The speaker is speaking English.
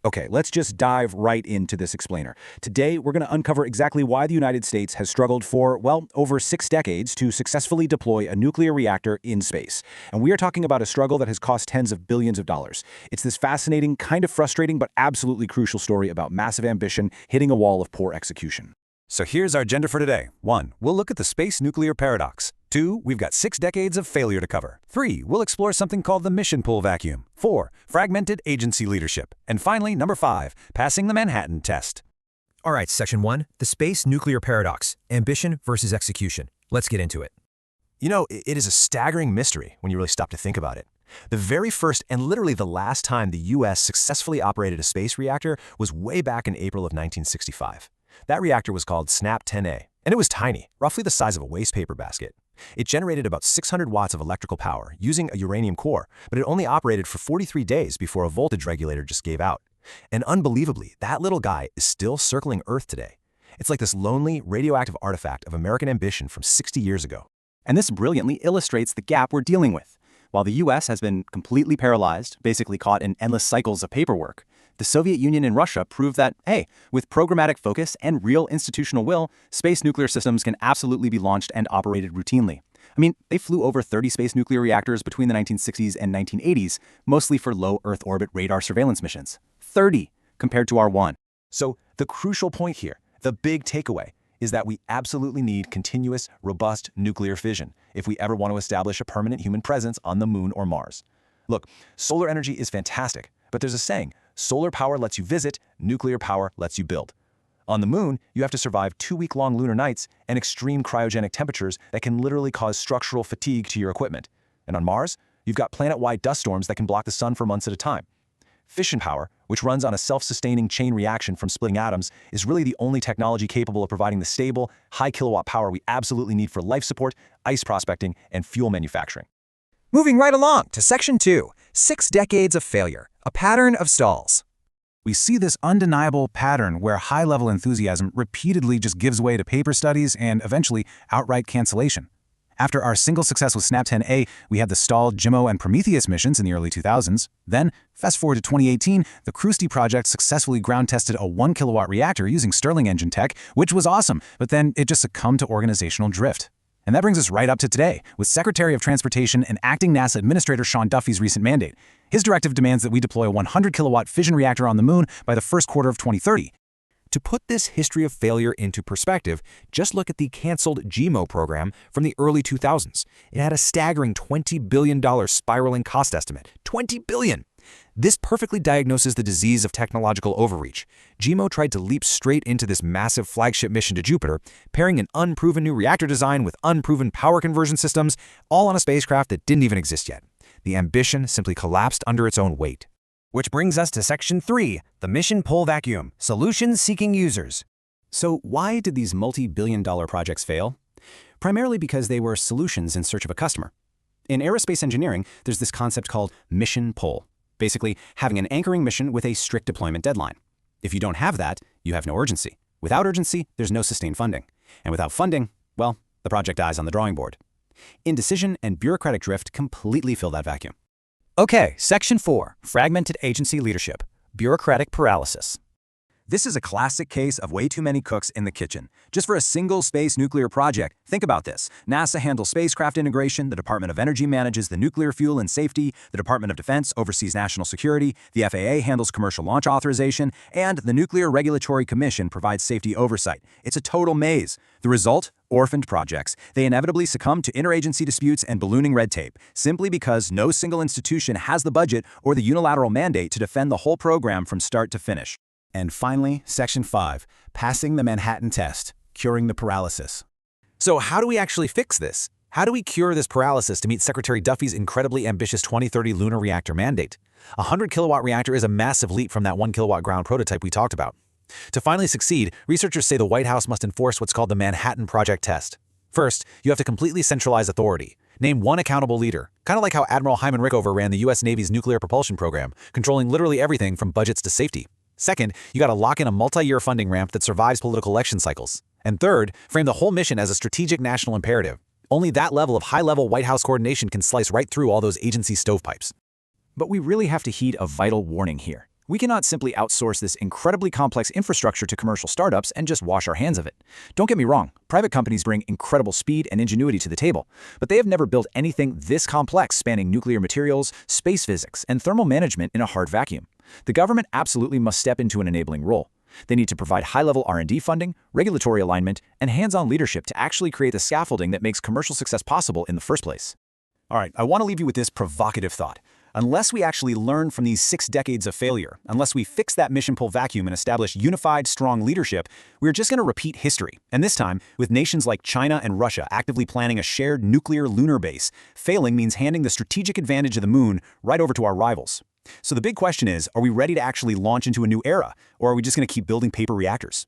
Okay, let's just dive right into this explainer. Today, we're going to uncover exactly why the United States has struggled for, well, over 6 decades to successfully deploy a nuclear reactor in space. And we are talking about a struggle that has cost tens of billions of dollars. It's this fascinating, kind of frustrating, but absolutely crucial story about massive ambition hitting a wall of poor execution. So here's our agenda for today. 1. We'll look at the space nuclear paradox. 2. We've got 6 decades of failure to cover. 3. We'll explore something called the mission pull vacuum. 4. Fragmented agency leadership. And finally, number 5, passing the Manhattan test. All right, Section 1, the space nuclear paradox, ambition versus execution. Let's get into it. You know, it is a staggering mystery when you really stop to think about it. The very first and literally the last time the U.S. successfully operated a space reactor was way back in April of 1965. That reactor was called SNAP-10A, and it was tiny, roughly the size of a waste paper basket. It generated about 600 watts of electrical power using a uranium core, but it only operated for 43 days before a voltage regulator just gave out. And unbelievably, that little guy is still circling Earth today. It's like this lonely, radioactive artifact of American ambition from 60 years ago. And this brilliantly illustrates the gap we're dealing with. While the US has been completely paralyzed, basically caught in endless cycles of paperwork, the Soviet Union and Russia proved that, hey, with programmatic focus and real institutional will, space nuclear systems can absolutely be launched and operated routinely. I mean, they flew over 30 space nuclear reactors between the 1960s and 1980s, mostly for low Earth orbit radar surveillance missions. 30 compared to our 1. So the crucial point here, the big takeaway, is that we absolutely need continuous, robust nuclear fission if we ever want to establish a permanent human presence on the moon or Mars. Look, solar energy is fantastic, but there's a saying, solar power lets you visit, nuclear power lets you build. On the moon, you have to survive 2-week-long lunar nights and extreme cryogenic temperatures that can literally cause structural fatigue to your equipment. And on Mars, you've got planet-wide dust storms that can block the sun for months at a time. Fission power, which runs on a self-sustaining chain reaction from splitting atoms, is really the only technology capable of providing the stable, high-kilowatt power we absolutely need for life support, ice prospecting, and fuel manufacturing. Moving right along to Section 2, 6 decades of failure, a pattern of stalls. We see this undeniable pattern where high-level enthusiasm repeatedly just gives way to paper studies and eventually outright cancellation. After our single success with SNAP-10A, we had the stalled JIMO and Prometheus missions in the early 2000s. Then, fast forward to 2018, the Krusty project successfully ground-tested a 1-kilowatt reactor using Stirling engine tech, which was awesome, but then it just succumbed to organizational drift. And that brings us right up to today, with Secretary of Transportation and Acting NASA Administrator Sean Duffy's recent mandate. His directive demands that we deploy a 100-kilowatt fission reactor on the moon by the first quarter of 2030. To put this history of failure into perspective, just look at the canceled JIMO program from the early 2000s. It had a staggering $20 billion spiraling cost estimate. $20 billion! This perfectly diagnoses the disease of technological overreach. JIMO tried to leap straight into this massive flagship mission to Jupiter, pairing an unproven new reactor design with unproven power conversion systems, all on a spacecraft that didn't even exist yet. The ambition simply collapsed under its own weight. Which brings us to Section 3, the mission pull vacuum, solutions-seeking users. So why did these multi-billion-dollar projects fail? Primarily because they were solutions in search of a customer. In aerospace engineering, there's this concept called mission pull. Basically, having an anchoring mission with a strict deployment deadline. If you don't have that, you have no urgency. Without urgency, there's no sustained funding. And without funding, well, the project dies on the drawing board. Indecision and bureaucratic drift completely fill that vacuum. Okay, Section 4, fragmented agency leadership, bureaucratic paralysis. This is a classic case of way too many cooks in the kitchen. Just for a single space nuclear project, think about this. NASA handles spacecraft integration, the Department of Energy manages the nuclear fuel and safety, the Department of Defense oversees national security, the FAA handles commercial launch authorization, and the Nuclear Regulatory Commission provides safety oversight. It's a total maze. The result? Orphaned projects. They inevitably succumb to interagency disputes and ballooning red tape, simply because no single institution has the budget or the unilateral mandate to defend the whole program from start to finish. And finally, Section 5, passing the Manhattan test, curing the paralysis. So how do we actually fix this? How do we cure this paralysis to meet Secretary Duffy's incredibly ambitious 2030 lunar reactor mandate? A 100-kilowatt reactor is a massive leap from that 1-kilowatt ground prototype we talked about. To finally succeed, researchers say the White House must enforce what's called the Manhattan Project test. First, you have to completely centralize authority. Name one accountable leader, kind of like how Admiral Hyman Rickover ran the U.S. Navy's nuclear propulsion program, controlling literally everything from budgets to safety. Second, you got to lock in a multi-year funding ramp that survives political election cycles. And third, frame the whole mission as a strategic national imperative. Only that level of high-level White House coordination can slice right through all those agency stovepipes. But we really have to heed a vital warning here. We cannot simply outsource this incredibly complex infrastructure to commercial startups and just wash our hands of it. Don't get me wrong, private companies bring incredible speed and ingenuity to the table, but they have never built anything this complex spanning nuclear materials, space physics, and thermal management in a hard vacuum. The government absolutely must step into an enabling role. They need to provide high-level R&D funding, regulatory alignment, and hands-on leadership to actually create the scaffolding that makes commercial success possible in the first place. All right, I want to leave you with this provocative thought. Unless we actually learn from these 6 decades of failure, unless we fix that mission pull vacuum and establish unified, strong leadership, we're just going to repeat history. And this time, with nations like China and Russia actively planning a shared nuclear lunar base, failing means handing the strategic advantage of the moon right over to our rivals. So the big question is, are we ready to actually launch into a new era, or are we just going to keep building paper reactors?